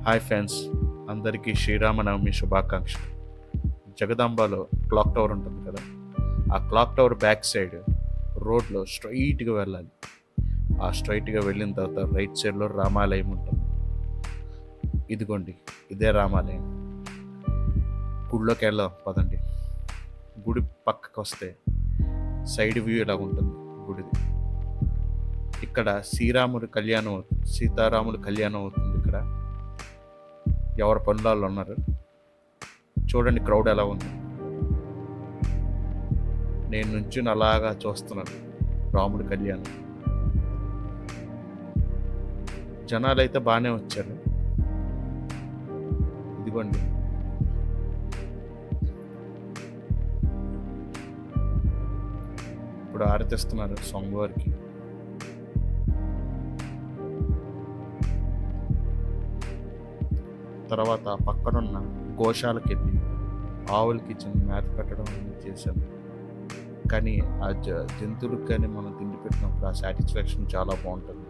Hi friends, అందరికీ శ్రీరామనవమి శుభాకాంక్షలు. జగదాంబలో clock tower ఉంటుంది కదా, ఆ క్లాక్ టవర్ బ్యాక్ సైడ్ రోడ్లో స్ట్రైట్గా వెళ్ళాలి. ఆ స్ట్రైట్గా వెళ్ళిన తర్వాత రైట్ సైడ్లో రామాలయం ఉంటుంది. ఇదిగోండి, ఇదే రామాలయం. గుడిలోకి వెళ్దాం పదండి. గుడి పక్కకు వస్తే సైడ్ వ్యూ ఇలా ఉంటుంది గుడిది. ఇక్కడ సీతారాముల కళ్యాణం అవుతుంది. ఇక్కడ ఎవరి పనులలో ఉన్నారు చూడండి, క్రౌడ్ ఎలా ఉంది. నేను నుంచి అలాగా చూస్తున్నాను రాముడి కళ్యాణం. జనాలు అయితే బాగానే వచ్చారు. ఇదిగోండి, ఇప్పుడు ఆరతిస్తున్నారు స్వామివారికి. తర్వాత పక్కనున్న గోశాలకి వెళ్ళి ఆవులకి చిన్న మేత పెట్టడం అనేది చేశాను. కానీ ఆ జంతువులకు కానీ మనం తిండి పెట్టినప్పుడు ఆ సాటిస్ఫాక్షన్ చాలా బాగుంటుంది.